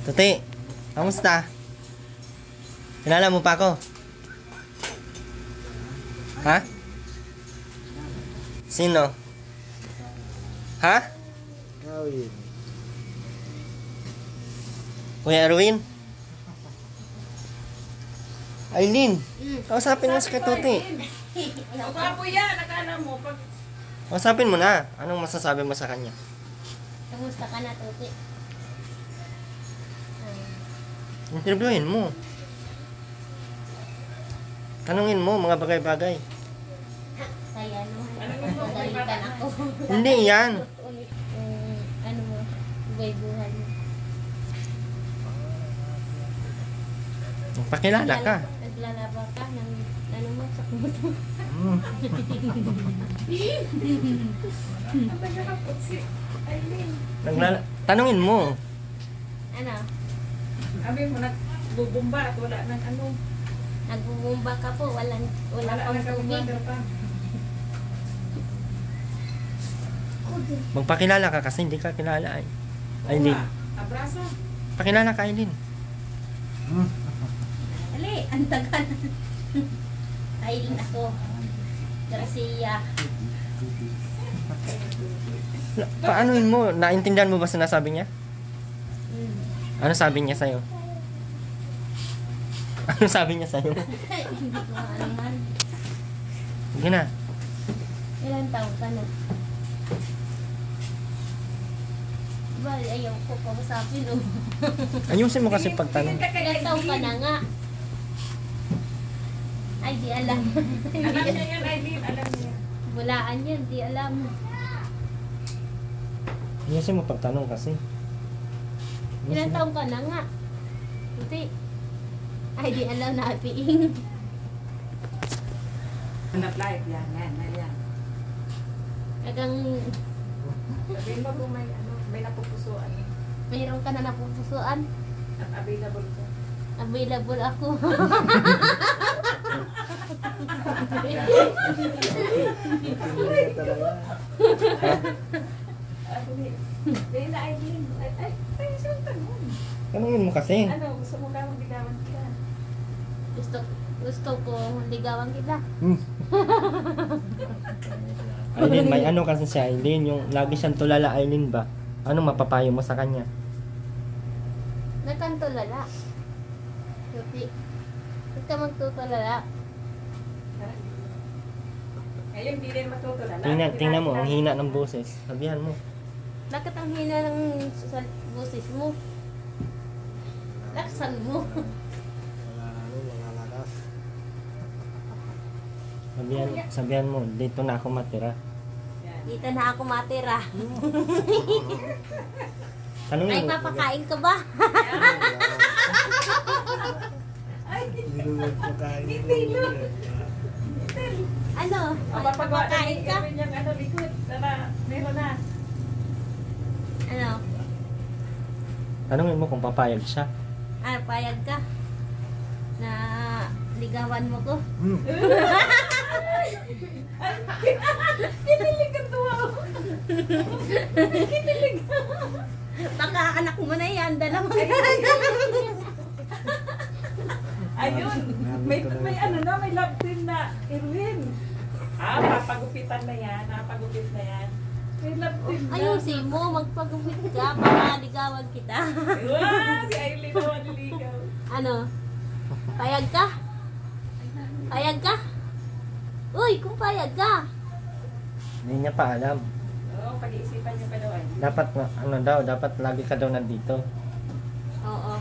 Tuti, kamusta? Kilala mo pa ako? Ha? Sino? Ha? Erwin. Kuya Erwin? Aileen, kausapin mo si Tuti. Gwapo yan, nakala mo. Pag... Kausapin mo na. Anong masasabi mo sa kanya? Kamusta ka na, Tuti? Interviewin mo. Tanungin mo mga bagay-bagay. Saya, no? Ano mo, Nagalitan ako. Hindi yan. Ano mo, buhay-buhay mo. Pakilala ka. Naglalaba ka ng, ano mo, sa kumuto. Ang nagkakapot si Aileen. Tanungin mo. Ano? Sabi mo, nagbubumba at wala nang ano. Nagbubumba ka po, wala pang nang tubig. water pa. Magpakilala ka kasi hindi ka kilala ay. Aileen. Abraso. Pakilala ka, Aileen. Ali, ang tagal. Aileen ako. Garcia. Paanoin mo? Naintindihan mo ba sinasabi niya? Ano sabi niya sa'yo? Ano sabi niya sa'yo? Hindi ko maalaman. Sige na. Ilan taon ka na? Diba, ayaw ko kausapin, oh. Ayusin mo kasi pagtanong. Ilan taon ka na nga? Ay, di alam. Alam niya yan, Aileen. Alam niya. Bulaan yan, di alam. Ayusin mo pagtanong kasi. Ilan taon ka na nga? Buti. Ay, di alam na apiing. Hanap life yan. Yan. Agang Sabihin mo kung may napupusuan. mayroon ka na napupusuan. At available ka. Available ako. Dahil na Aileen. Ay, saan tanong? Tanungin mo kasi. Ano, gusto mo ka magbigawan ka? Gusto ko ligawan kita. Aileen, may ano kasi siya, Aileen, yung lagi siyang tulala, Aileen ba? Anong mapapayo mo sa kanya? Nakanto lala. Tuti. Huwag ka magtutulala. Ngayon, di rin matutulala. Tingnan mo, ang hina ng boses. Sabihan mo. Bakit ang hina ng boses mo? Laksan mo. Sabihan mo, dito na ako matira. Dito na ako matira. Tanungin Ay, mo. papakain ka ba? Ano? Ay, papakain ka? Ano, likod. Tara, meron na. Ano? Tanungin mo kung papayag siya. Ah, payag ka? Na ligawan mo ko? Kinilig ka tuwa ako. Kinilig ka. Baka anak mo na yan, dalawa. Ayun. May ano na, may love team na. Erwin. Papagupitan na yan. Napagupit na yan. May love team na. Ayusin mo, magpagupit ka para ligawan kita. Wow, si Aileen naman niligaw. Ano? Payag ka? Payag ka? Uy, kung payag ka. Hindi niya pa alam. Oo, pag-iisipan niyo pa daw ay. Dapat lagi ka daw nandito. Oo.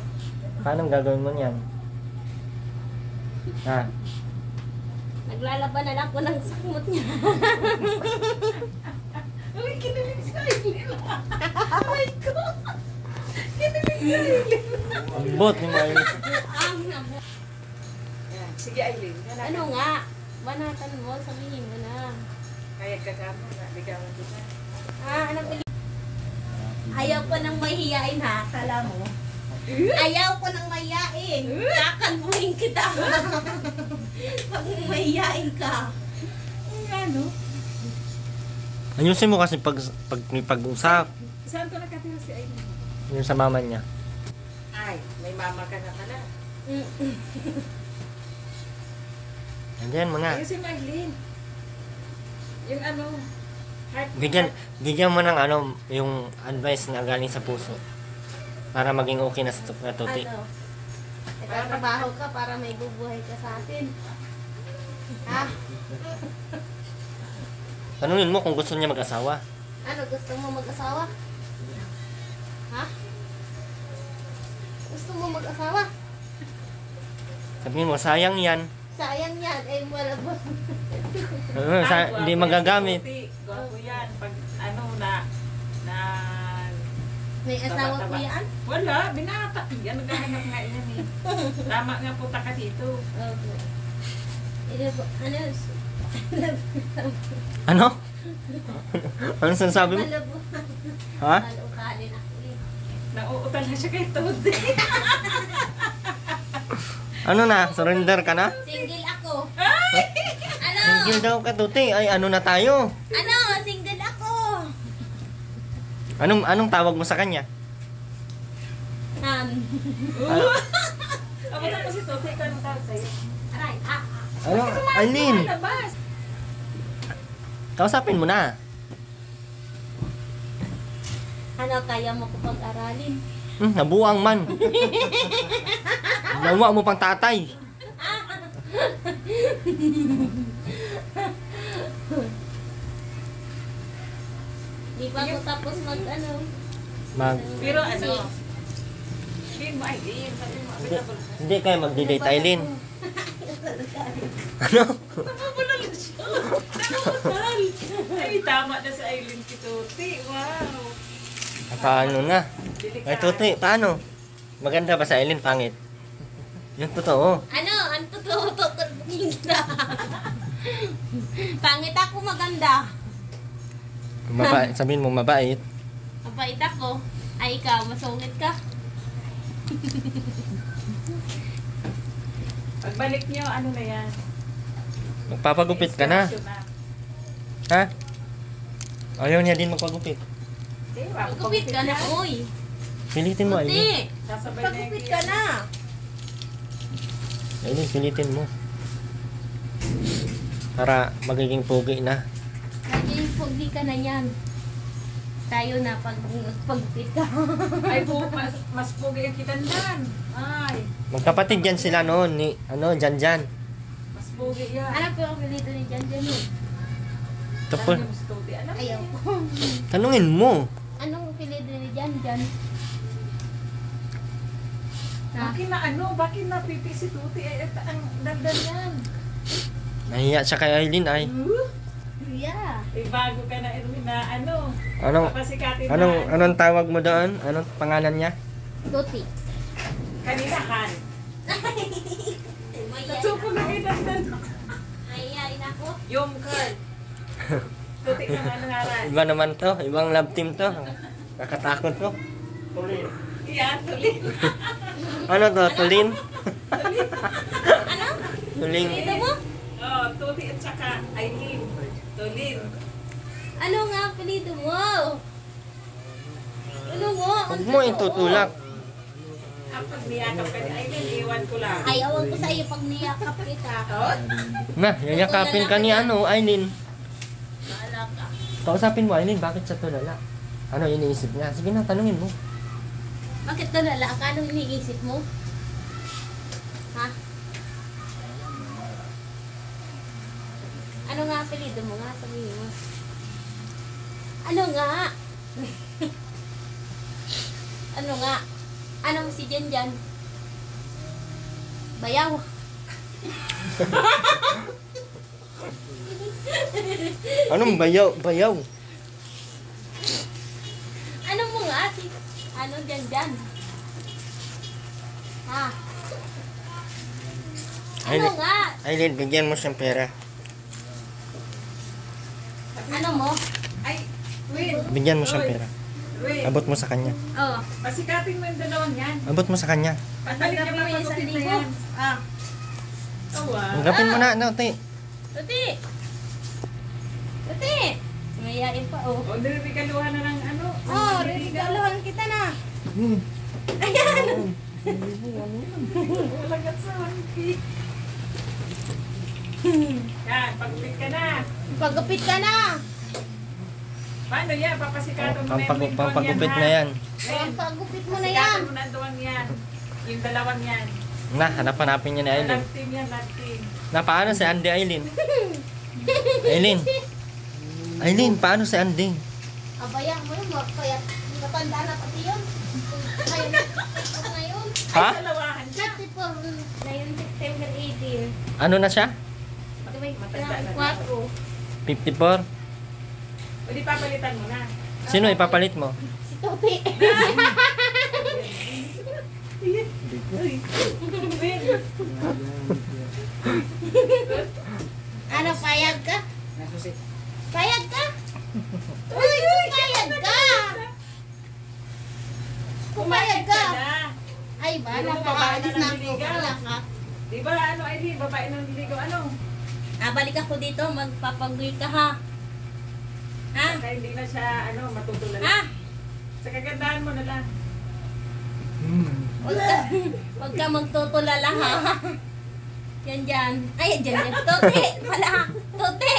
Paano gagawin mo niyan? Ha? Naglalaban na lang ako ng sakmot niya. Uy, kinilig si Aileen. Oh my God. Kinilig si Aileen. Ang bot ni Mayo. Yan. Sige, Aileen. Ano nga? Banatan mo, sabihin mo na. Kaya kagamo na. Ligawan kita. Anong pili? Ayaw ko nang mahihiyain ha, kala mo. Ayaw ko nang mahihiyain. Kakalbuhin kita. Pag mahihiyain ka. Ano? Ayusin mo kasi pag may pag-usap. Saan ko nakatira si Aileen? Yung sa mama niya. Ay, may mama ka na pala. Andiyan mo na. Ayusin mo, Eileen. Yung ano, heart. Bigyan mo ng ano, yung advice na galing sa puso. Para maging okay na na Tuti. Ano? Nagtatrabaho ka para may bubuhay ka sa atin. Ha? Tanungin mo kung gusto niya mag-asawa. Ano, gusto mo mag-asawa? Ha? Gusto mo mag-asawa? Sabihin mo, sayang yan. Sayang yan, eh wala ba? Hindi magagamit. Gwapo yan. Pag ano na May asawa ko taba-taba. yan? Wala, binata. Yan, naghahanap nga yan eh. Tama nga punta ka dito. Okay. Ano? Ano? Ano sinasabi mo? Malabo. Ha? Malukalin ako eh. Nauutal na siya kay Tuti. Ano na? Surrender ka na? Single ako. Ano? Single daw ka, Tuti. Ay, ano na tayo? Ano? Single ako. Anong tawag mo sa kanya? Ako na si Tuti, ikaw anong tawag sa'yo? Aray, Ano? Eileen, Labas. kausapin mo na. Ano, kaya mo ko pag-aralin? Nabuang man. Nawa mo pang tatay. Di pa ako tapos mag-ano. Pero ano, sabihin mo, Eileen, sabihin mo, Hindi kayo magdi-date, Eileen. Ano? Napapulal siya. Nauutal. Ay, tama na si Eileen kay Tuti. Wow. Paano na? Delikado. Ay, Tuti, paano? Maganda ba sa Eileen? Pangit. Yung totoo. Ano? Ang totoo kita. Pangit ako maganda. Sabihin mo mabait. Mabait ako. Ay, ikaw, masungit ka. Pagbalik niyo, ano na yan? Magpapagupit ka na. Inspirasyon na. Ha? Ayaw niya din magpagupit. Di ba? Magupit ka na, uy. Pilitin mo, Eileen. Hindi. Sasabay na yung Pagupit ka na. Eileen, pilitin mo. Para magiging pogi na. Lagi pogi ka na yan. Tayo na pagupit ka. Ay, mas pugi ang kitandan. Ay, Magkapatid yan sila noon ni Janjan. mas pugi yan. Alam ko ang pilito ni Jan Jan eh. Tapos Alam niyo, mas Tuti, alam Ayaw niyo. ko. tanungin mo. Anong pilito ni Jan Jan? Ha? Bakit napipi si Tuti? Ay, ang dandan yan. Nahiya siya kay Eileen ay. Yeah. Eh, bago ka na, Erwin, na ano, Anong papasikatin na, anong tawag mo doon? Anong pangalan niya? Tuti. kaninahan. Mayayain Nagsupo na kayo dandan. Mayayain ako. Yung card. Tuti ka nga nangaran. Iba naman to, ibang love team to. Kakatakot to. Yan, tuloy. Ano to, Tulin? Ano? Tuling. Pilito mo? Oh, Tuti at saka Eileen. Tulin. Ano nga ang pilito mo? Ano mo? Huwag mo itutulak. Kapag niyakap ka ni Eileen, iwan ko lang. Ay, awan ko sa iyo pag niyakap kita. Oh, Na, yayakapin ka ni Eileen. Bahala ka. Kausapin mo, Eileen, bakit siya tulala? Ano iniisip niya? Sige na, tanungin mo. Bakit tulala ka? Anong iniisip mo? Ha? Ano nga apelido mo nga? Sabihin mo. Ano nga? Ano nga? Ano mo si Jan Jan? Bayaw. Anong bayaw? Bayaw? Ano mo nga? Ano Jan Jan? Ha? Ano Eileen, nga? Eileen, bigyan mo siyang pera. Ano mo? ay, wait. Bigyan mo siyang pera. Wait. Abot mo sa kanya. Oh. Pasikatin mo yung dalawang yan. Abot mo sa kanya. Pagkalit niya Tanggapin mo yung papagupit na 1,000. yan. Ah. Oh, wow. Tanggapin mo na, Tuti. Tuti! Tuti! Mayayain pa, oh. O, nirigaluhan na ng ano. Oh, regaluhan kita na. Ayan! Lagat sa 1K. Yan, pagupit ka na. Pagupit ka na. Paano yan? Papasikatan mo na yung Pampagupit na yan. Pagupit mo na yan. Pasikatan mo na doon yan. Yung dalawang yan. Na, hanap-hanapin niya ni Aileen. Love team yan, love team. Na, paano si Andy, Aileen? Aileen, paano si Andy? Abayang mo yun, kaya matanda na pati yun. Ngayon, Ha? Ay, dalawahan ka. 34, ngayon September 18. Ano na siya? Matanda na. 4. 54? O di papalitan mo na. Sino ipapalit mo? Si Tuti. Ano, payag ka? Payag ka? Uy, payag ka! Pumayag ka! Ay ba, nakaalis na ako. Wala ka. Di ba ano, Aileen, babae ng liligaw, ano? Balik ako dito, magpapagoy ka ha. Ha? Kaya hindi na siya, ano, matutulala. Ha? Sa kagandahan mo na lang. Huwag ka magtutulala ha. Yan dyan. Ay, dyan. Tuti! Pala! Tuti!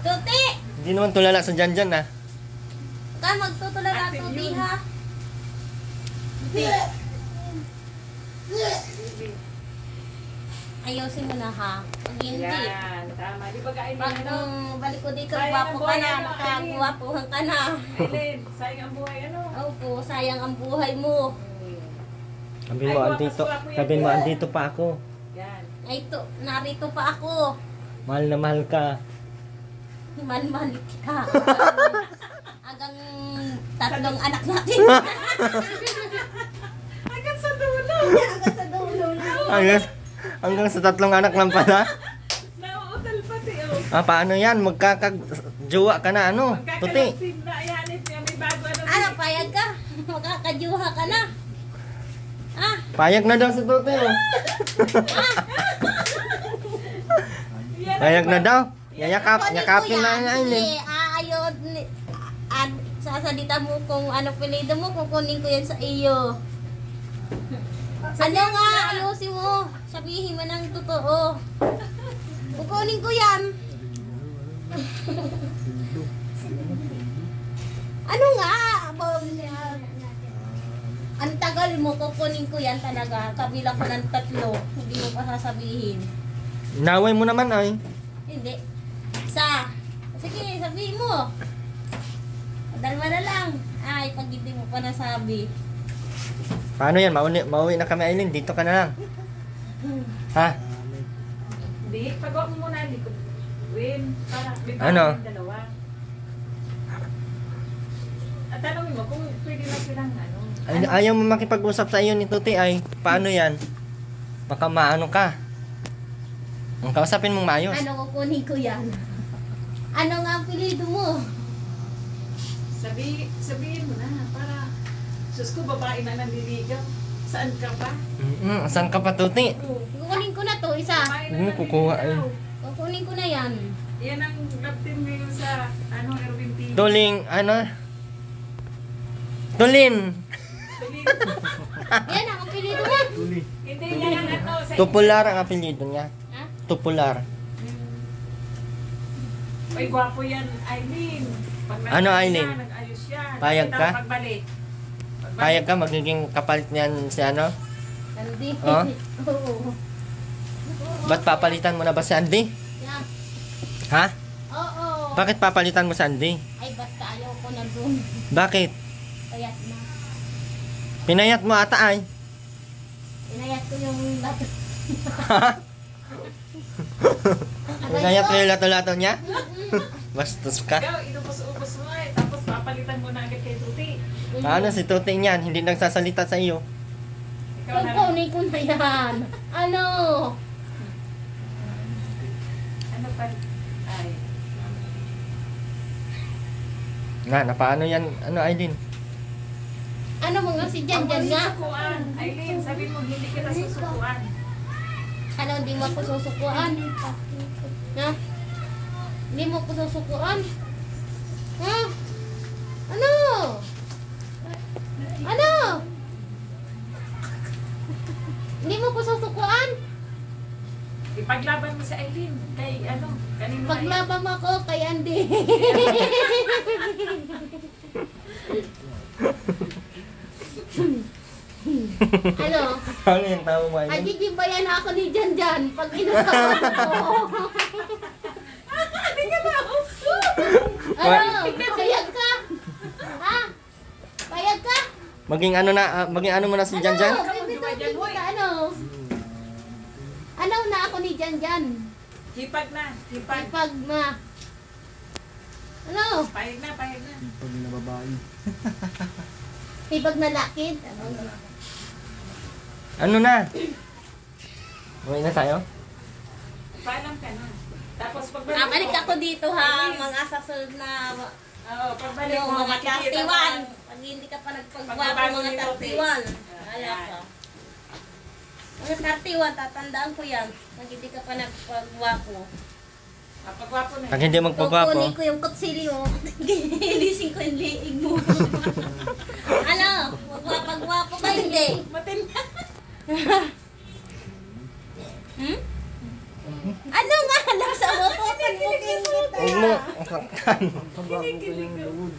Tuti! Hindi naman tulala sa dyan ah. Huwag ka magtutulala, Ate, Tuti yun. ha. Tuti. Ayusin mo na ha. Pag hindi. Yan, tama. Di ba kain Pag ano? balik ko dito, Sayang gwapo ang ka buhay, na. ano, Nakagwapuhan ka na. Aileen, sayang ang buhay, ano? Opo, sayang ang buhay mo. Sabihin mo, andito. Sabihin mo, andito pa ako. Yan. Ay, narito pa ako. Mahal na mahal ka. Himan-man ka. Hanggang tatlong anak natin. Hanggang sa dulo. Hanggang sa dulo na. Hanggang sa 3 anak lang pala. Nauutal pati, oh. Ah, paano yan? Magkakagjowa ka na, ano? Tuti. Magkakalastin na, ayanit niya. May bago, ano? Ano, payag ka? Makakajuha ka na. Ah, Payag na daw si Tuti, oh. Yan, Payag na daw. kunin Yakapin ko na yan. niya, Aileen. Ayun. Sasalita mo kung ano pilido mo, kukunin ko yan sa iyo. Ano nga, ayusin mo. Sabihin mo ng totoo. Kukunin ko yan. Ano nga? Ang tagal mo, kukunin ko yan talaga. Kabila ko ng 3. Hindi mo pa sasabihin. Inaway mo naman, ay. Hindi. Sige, sabihin mo. Dalawa na lang. Ay, pag hindi mo pa nasabi. Paano yan? Mauwi na kami, Aileen. Dito ka na lang. Ha? Hindi, pagawa mo muna. Hindi ko. Win, para. May Ano? bago yung dalawa. At tanongin mo kung pwede na silang, ano. Ayaw mo makipag-usap sa iyo ni Tuti, ay. Paano yan? Baka maano ka. Ang kausapin mong maayos. Ano, kukunin ko yan. Ano nga ang pilido mo? Sabihin mo na, para. Sus ko, babae na nanliligaw. Saan ka pa? Saan ka pa, Tuti? Kukunin ko na to, isa. Babae Ano, kukuha, ay. Kukunin ko na yan. Yan ang love team ngayon sa, ano, Erwin TV. Tuling, ano? Tulin! Tuloy. Yan ang pilido mo. Hindi, yan ang ano. Sa Tupular ang apelyido niya. Ha? Tupular. Ay, gwapo yan, Aileen. Pag Ano, nag- Aileen? siya, nag-ayos yan. Payag Ito, ka? Pagbalik. Payag ka, magiging kapalit niyan si ano? Hindi. Oh? Oo. Ba't papalitan mo na ba si Andy? Yan. Ha? Oo. Bakit papalitan mo si Andy? Ay, basta ayaw ko na dun. Bakit? Kayat na. Pinayat mo ata ay. Inayat ko yung lato. Pinayat mo yung lato-lato niya? Bastos ka. Ikaw, inubos-ubos mo eh. Tapos papalitan mo na agad kay Tuti. Paano si Tuti niyan? Hindi nagsasalita sa iyo. Ikaw na lang. Kukunin ko na yan. Ano? Ano pa? Ay. Na paano yan? Ano, Aileen? Ano mo nga si Jan Jan nga? Susukuan. Aileen, sabi mo, hindi kita susukuan. Ano, hindi mo ako susukuan? Ha? Hindi mo ako susukuan? Ha? Ano? Ano? ko susukuan. Ipaglaban mo sa Eileen. Kay ano? Kanino na yan? Paglaban mo ako kay Andy. Ano? Ano yung tao mo Ay, Eileen? gigibayan ako ni Janjan pag inasawan ko. Hindi ka na ako. Ano? Payag ka? Ha? Payag ka? Maging ano mo na si Janjan? Ano? Bibitutin kita, ano? Ano na ako ni Janjan? Hipag na. Hipag. Pag ma. Ano? Pahig na, pahig na. Pag na babae. Hibag na lakid. Ano na? Uwi na tayo? Paalam ka na. Tapos Balik ako dito ha, mga sasunod na Oo, pagbalik mo, mga makikita 31. mo. Pag hindi ka pa nagpagwapo, Pagbabago mga ni Lote. 31. Wala ka. Mga 31, tatandaan ko yan. Pag hindi ka pa nagpagwapo. Pagwapo na. Pag hindi magpagwapo, Kukunin ko yung kutsilyo. Gilising ko yung liig mo. Ano? Magwapagwapo ka hindi? Matinda. Hmm? Ano nga? Nasa mo ko, pagbuking kita. huwag mo. Saktan. Pagbago ko yung lawod.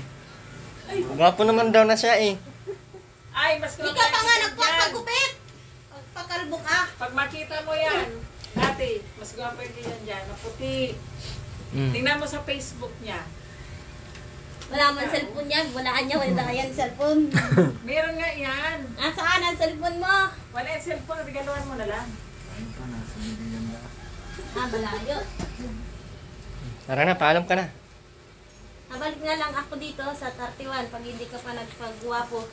Gwapo naman daw na siya eh. Ay, mas Hindi ka pa nga nagpapagupit. Pagpakalbo ka. Pag makita mo yan, dati, mas gwapo yung ganyan dyan, na puti. Mm. Tingnan mo sa Facebook niya. Wala man cellphone niya. Walaan niya. Wala yan cellphone. Meron nga yan. Saan ang cellphone mo? Wala yung cellphone, regaluhan mo na lang. Ayun ka na, sa bibigyan na. Malayo. Tara na, paalam ka na. Nabalik nga lang ako dito sa 31 pag hindi ka pa nagpagwapo.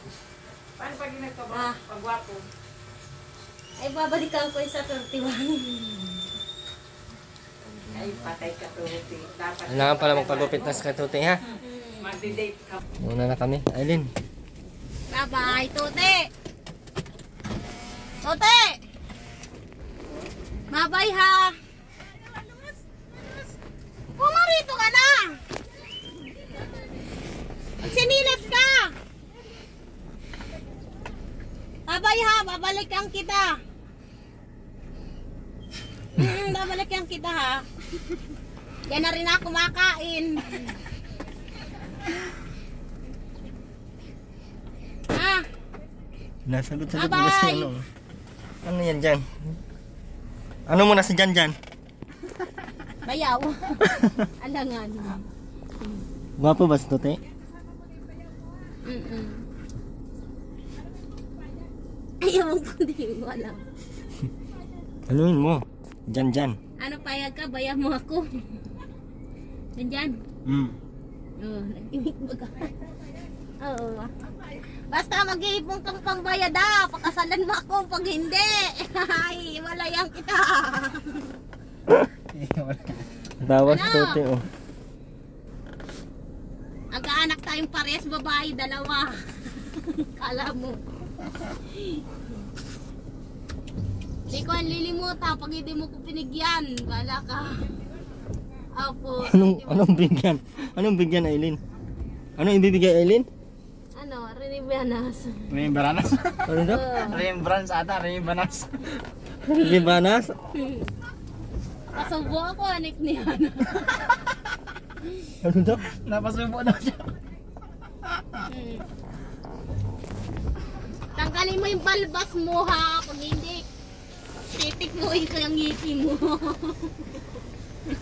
Paano pag ginagawa Ah. pagwapo? Ay, babalikan ko yung sa 31. Ay, patay ka to, Ruti. Dapat Kailangan pala magpagupit na sa katuti ha. magdi-date ka. Muna na kami. Eileen. Bye-bye, Tote! Tote! Bye-bye ha! Pumarito ka na! Sinilas ka! Bye-bye ha! Babalikan kita! Babalikan kita ha! Yan na rin ako makain! Ah! Nasagot-sagot mo Bye-bye. kasi ano. Ano yan dyan? Ano mo na si Janjan? Bayaw! Alangan! Gwapo ba si Tuti? Ayaw ko din mo alam. Anuin mo. Janjan. Ano payag ka? Bayar mo ako. Nandyan. Oh, nag-imik ba ka? Oo. Basta mag-iipon kang pambayad pakasalan mo ako pag hindi. Ay, walayan kita. Tawa si Ano? Tuti oh. Agkaanak tayong parehas babae, dalawa. Kala mo. Hindi ko ang lilimutan pag hindi mo ko pinigyan. Bala ka. Apo. Anong bigyan? Anong bigyan Eileen? Anong ibibigay Eileen? Ano, Rinibianas. Remembrance. Ano daw? Remembrance ata, remembrance. Libanas? Pasubo ako, anik niya. Ano daw? Napasubo daw siya. Tanggalin mo yung balbas mo ha, pag hindi. Titik mo yung ngiti mo.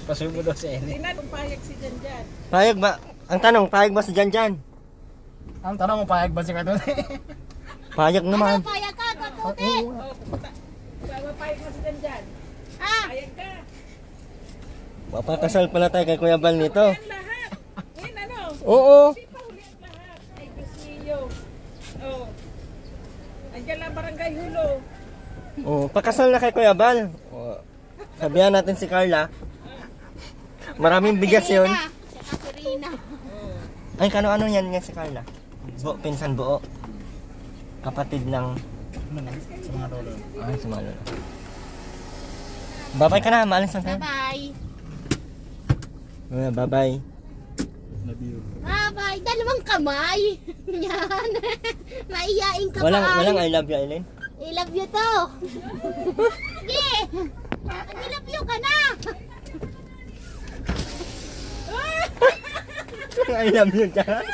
Pasubo daw si Ene. Tingnan kung payag si Janjan. Payag ba? Ang tanong, payag ba si Janjan? Ang tanong mo, payag ba si Katote? Payag Ano, naman. payag ka, katuti? Oh, pupunta. Payag mo si Janjan. Ha? Payag ka. Papakasal pala tayo kay Kuya Bal nito. Yan lahat. Win, ano? Oo. Hindi pa huli ang lahat. Ay, Gusillo. Oh. Andiyan lang barangay Hulo. Oh, pakasal na kay Kuya Bal. Oh, sabihan natin si Carla. Maraming bigas yun. Si Katerina. Ay, kano-ano yan nga si Carla? Pinsan buo. Kapatid ng... Sa mga lolo. Ay, sumalo na. Babay ka na, maalis na tayo. Bye-bye. Bye-bye. Love you. Bye-bye. Dalawang kamay. Yan. Maiyain ka Walang pa. I love you, Eileen. I love love you to. Sige. I love you ka na. I love you, Jack.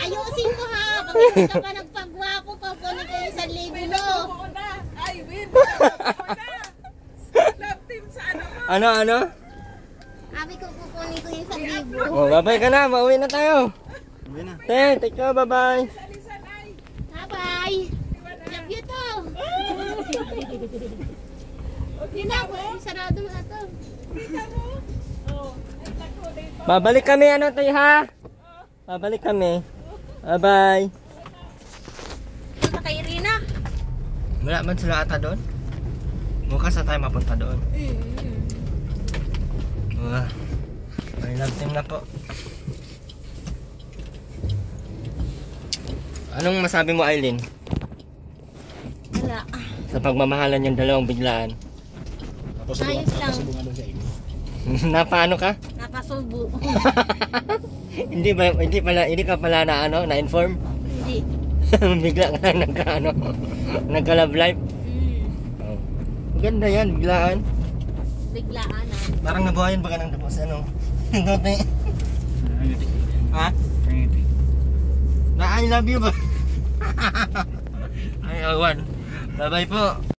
Ayusin mo ha. Pag hindi ka pa nagpagwapo, kukunin ko yung 1,000 mo. Oo na. Ay, win. Love team sa ano mo. Ano? Sabi ko kukunin ko yung 1,000. Oh, bye-bye ka na. Mauwi na tayo. Uwi na. Take care. Bye-bye. Alisan ay. Bye-bye. Love you to. Yun na, sarado mo na to. Oh, ay nako, day pa. Babalik kami, ano, tayo, ha? Babalik kami. Bye-bye. Punta kay Irina. Wala man sila ata doon? Bukas na tayo mapunta doon. May love team na po. Anong masabi mo, Aileen? Wala. Sa pagmamahalan yung dalawang biglaan. Ayos lang. Pasubungan doon siya. Napaano ka? Nakasubo. Hindi ka pala na ano, na-inform? Hindi. Bigla ka lang nagka-love life. Oh. Maganda yan, biglaan. Biglaan ah. Parang nabuhayan ba ka ng tapos ano? Dati. Ha? Na I love you ba? Ay, awan. Bye-bye po.